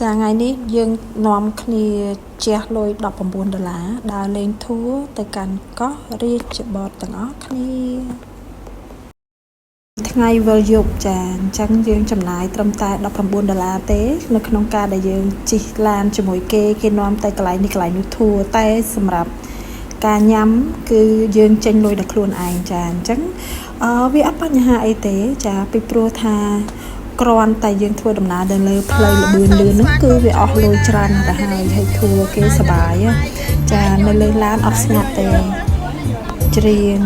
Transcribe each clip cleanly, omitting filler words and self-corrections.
ចាថ្ងៃនេះយើងនាំគ្នាជះលុយ$19ដើរលេងធัวទៅកាន់កោះរាជបុត្រទាំងអស់គ្នាថ្ងៃវិលយប់ចាអញ្ចឹងយើងចំណាយត្រឹមតែ$19ទេនៅក្នុងការដែលយើងជិះឡានជាមួយគេនាំទៅកន្លែងនេះកន្លែងនោះធัวតែសម្រាប់ការញ៉ាំគឺយើងចេញលុយដល់ខ្លួនឯងចាអញ្ចឹងវាអត់បញ្ហាអីទេចាពីព្រោះថាគ្រាន់តែយើងធ្វើដំណើរទៅលើផ្លូវល្បឿនលឿនហ្នឹងគឺវាអស់លុយច្រើនទៅហើយធัวគេសប្បាយចានៅលើឡានអត់ស្ងាត់ទេច្រៀង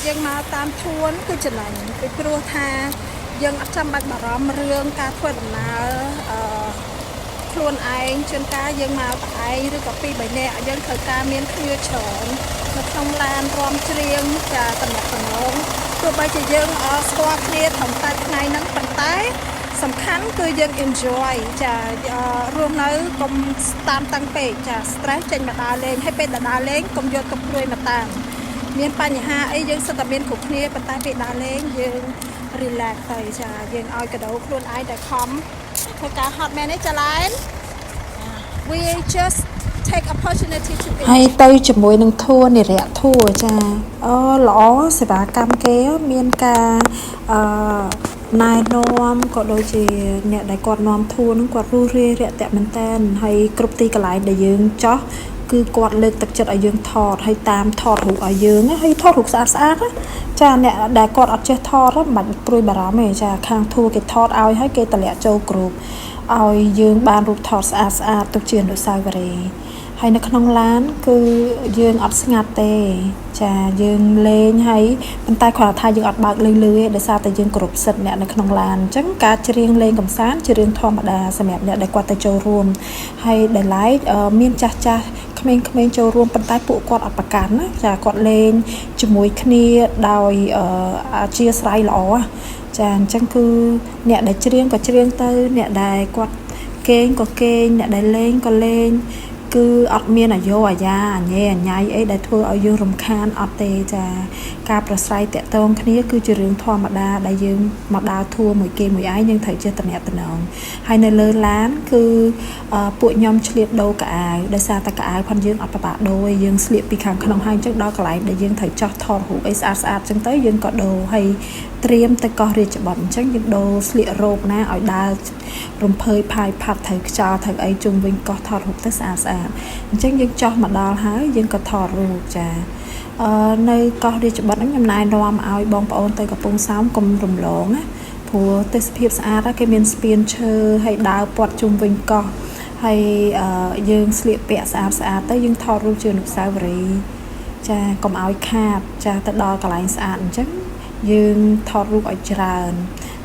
យើងមកតាមធួនគឺចំណេញពីព្រោះថាយើងអត់ចាំបាច់បារម្ភរឿងការធ្វើដំណើរខ្លួនឯងជួនកាលយើងមកតែឯងឬក៏ពីរបីនាក់យើងត្រូវការមានគ្នាច្រើននៅក្នុងឡានរំច្រៀងចាតំណែងទោះបីជាយើងស្គាល់គ្នាត្រឹមតែថ្ងៃហ្នឹងប៉ុន្តែសំខាន់គឺយើង enjoy ចារស់នៅកុំតាមតាំងពេកចា stress ចេញមកដើរលេងហើយពេលដើរលេងកុំយកទុកព្រួយមកតាមមានបញ្ហាអីយើងសិតតែមានគ្រប់គ្នាប៉ុន្តែពេលដើរលេងយើង relax ទៅចាយើងឲ្យកដោខ្លួនឯងតែខំធ្វើការហត់មែនទេចាឡែន we just take opportunity to be ហើយទៅជាមួយនឹងធัวនិរៈធัวចាល្អសេវាកម្មគេមានការណែនាំក៏ដូចជាអ្នកដែលគាត់នាំធัวនឹងគាត់រួសរាយរាក់ទាក់មែនតើហើយគ្រប់ទីកន្លែងដែលយើងចោះគឺគាត់លើកទឹកចិត្តឲ្យយើងថតហើយតាមថតរូបឲ្យយើងហើយថតរូបស្អាតចាអ្នកដែលគាត់អត់ចេះថតមិនបាច់ព្រួយបារម្ភទេចាខាងធัวគេថតឲ្យហើយគេតម្លាក់ចូលក្រុមឲ្យយើងបានរូបថតស្អាតទុកជាអនុស្សាវរីយ៍ហើយនៅក្នុងឡានគឺយើងអត់ស្ងាត់ទេចាយើងលេងហើយប៉ុន្តែគ្រាន់តែថាយើងអត់បើកលឺទេដោយសារតែយើងគ្រប់សិទ្ធអ្នកនៅក្នុងឡានអញ្ចឹងការច្រៀងលេងកម្សាន្តជារឿងធម្មតាសម្រាប់អ្នកដែលគាត់ទៅចូលរួមហើយដែលឡែកមានចាស់ក្មេងៗចូលរួមប៉ុន្តែពួកគាត់អត់ប្រកាន់ណាចាគាត់លេងជាមួយគ្នាដោយអធ្យាស្រ័យល្អចាអញ្ចឹងគឺអ្នកដែលច្រៀងក៏ច្រៀងទៅអ្នកដែលគាត់គេងក៏គេងអ្នកដែលលេងក៏លេងគឺអត់មានអាយោអាយ៉ាអញ៉ែអញ៉ៃអីដែលធ្វើឲ្យយើងរំខានអត់ទេចាការប្រស្រ័យតាក់ទងគ្នាគឺជារឿងធម្មតាដែលយើងមកដើរធัวមួយគេមួយឯងយើងត្រូវចេះតំណែងហើយនៅលើឡានគឺពួកខ្ញុំឆ្លៀតដូរកៅអៅដោយសារតែកៅអៅផងយើងអត់ប្របាក់ដូរឯងយើងស្លៀកពីខាងក្នុងហើយអញ្ចឹងដល់កន្លែងដែលយើងត្រូវចោះថតរូបអីស្អាតអញ្ចឹងទៅយើងក៏ដូរហើយត្រៀមទៅកោះរាជបុត្រអញ្ចឹងយើងដូរស្លៀករ៉ូបណាឲ្យដើររំភើយផាយផាត់ត្រូវខ្យល់ត្រូវអីជុំវិញកោះថតរូបទៅស្អាតអញ្ចឹងយើងចោះមកដល់ហើយយើងក៏ថតរូបចានៅកោះរាជបុត្រហ្នឹងខ្ញុំណែនាំឲ្យបងប្អូនទៅកំពង់សោមកុំរំលងណាព្រោះទេសភាពស្អាតគេមានស្ពានឈើហើយដើរព័ទ្ធជុំវិញកោះហើយយើងស្លៀកពាក់ស្អាតទៅយើងថតរូបជាអនុស្សាវរីយ៍ចាកុំឲ្យខាតចាទៅដល់កន្លែងស្អាតអញ្ចឹងយើងថតរូបឲ្យច្រើន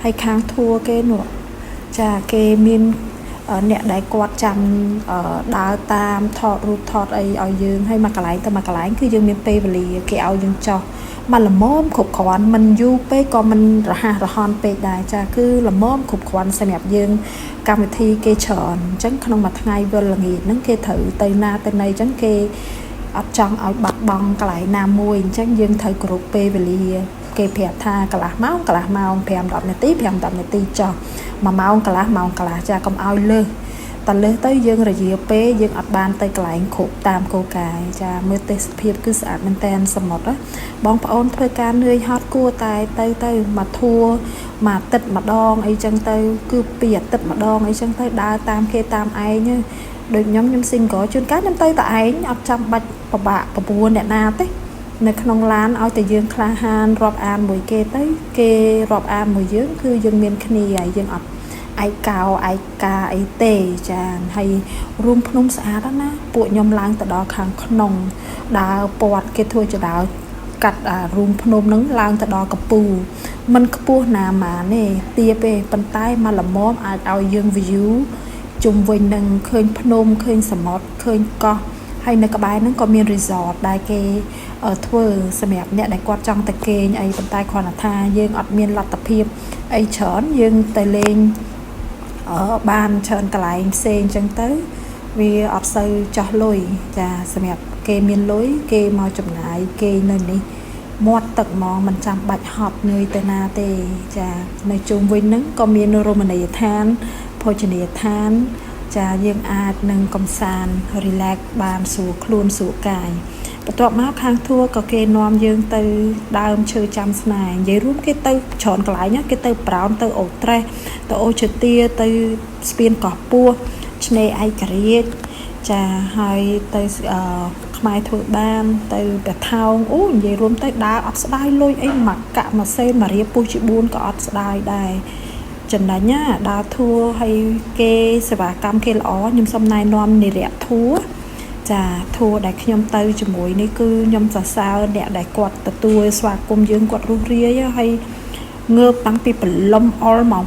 ហើយខាងធัวគេនោះចាគេមានអ្នកដែលគាត់ចាំដើរតាមថតរូបថតអីឲ្យយើងហើយមកកន្លែងទៅមកកន្លែងគឺយើងមានពេលវេលាគេឲ្យយើងចោះមកល្មមគ្រប់គ្រាន់មិនយូរពេកក៏មិនរហ័សរហ័នពេកដែរចាគឺល្មមគ្រប់គ្រាន់សម្រាប់យើងកម្មវិធីគេច្រើនអញ្ចឹងក្នុងមួយថ្ងៃវិលល្ងាចហ្នឹងគេត្រូវទៅណាទៅណីអញ្ចឹងគេអត់ចង់ឲ្យបាត់បង់កន្លែងណាមួយអញ្ចឹងយើងត្រូវគ្រប់ពេលវេលាគេប្រាប់ថាកន្លះម៉ោង5-10នាទី5-10នាទីចោះ1ម៉ោងកន្លះចាកុំឲ្យលើសតលើសទៅយើងរយាពេលយើងអត់បានទៅកន្លែងគ្រប់តាមគោលការណ៍ចាមើលទេសភាពគឺស្អាតមែនតែនសមុទ្របងប្អូនធ្វើការនឿយហត់គួរតែទៅមកធัวមួយអាទិត្យម្ដងអីចឹងទៅគឺ2អាទិត្យម្ដងអីចឹងទៅដើរតាមគេតាមឯងដូចខ្ញុំ single ជួនកាលខ្ញុំទៅតែឯងអត់ចាំបាច់ពិបាកប្រួនអ្នកណាទេនៅក្នុងឡានឲ្យតែយើងក្លាហានរាប់អានមួយគេទៅគេរាប់អានមួយយើងគឺយើងមានគ្នាហើយយើងអត់ឯកោឯកាអីទេចាហើយរួមភ្នំស្អាតណាពួកខ្ញុំឡើងទៅដល់ខាងក្នុងដើរពាត់គេធ្វើជាដើរ កាត់រូងភ្នំហ្នឹងឡើងទៅដល់កំពូលมันខ្ពស់ណាស់ម៉ានេះទាបទេប៉ុន្តែមកល្មមអាចឲ្យយើង view ជុំវិញនឹងឃើញភ្នំឃើញសមុទ្រឃើញកោះហើយនៅក្បែរហ្នឹងក៏មាន resort ដែលគេធ្វើសម្រាប់អ្នកដែលគាត់ចង់ទៅគេងអីប៉ុន្តែគ្រាន់តែថាយើងអត់មានលទ្ធភាពអីច្រើនយើងទៅលេងបានច្រើនកន្លែងផ្សេងអញ្ចឹងទៅវាអត់សូវចោះលុយចាសម្រាប់គេមានលុយគេមកចំណាយគេនៅនេះមាត់ទឹកហ្មងមិនចាំបាច់ហត់នឿយទៅណាទេចានៅជុំវិញហ្នឹងក៏មានរមណីយដ្ឋានភោជនីយដ្ឋានចាយើងអាចនឹងកំសាន្ត relax បានស្រួលខ្លួនស្រួលកាយបន្ទាប់មកខាងធัวក៏គេនាំយើងទៅដើមឈើចាំស្នែងនិយាយរួមគេទៅច្រើនកន្លែងគេទៅប្រោនទៅអូត្រេសទៅអូឈើទាទៅស្ពានកោះពស់ឆ្នេរឯករាជ្យចាហើយទៅខ្មែរធ្វើបានទៅប្រថោងអូនិយាយរួមទៅដើរអត់ស្ដាយលុយអីមកកាក់មកសេមករៀបពុះជា4ក៏អត់ស្ដាយដែរចំណេញណាដើរធัวហើយគេសេវាកម្មគេល្អខ្ញុំសូមណែនាំនិរៈធัวចាធัวដែលខ្ញុំទៅជាមួយនេះគឺខ្ញុំសរសើរអ្នកដែលគាត់ទទួលស្វាគមន៍យើងគាត់រុះរាយហើយងើបតាំងពីព្រលឹមអល់ម៉ោង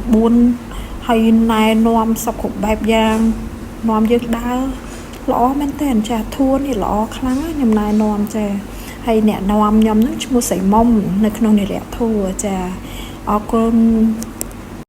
4ហើយណែនាំសពគ្រប់បែបយ៉ាងនាំយើងដើរល្អមែនតើចាធัวនេះល្អខ្លាំងខ្ញុំណែនាំចាហើយអ្នកនាំខ្ញុំនឹងឈ្មោះសៃមុំនៅក្នុងនិរៈធัวចាអរគុណ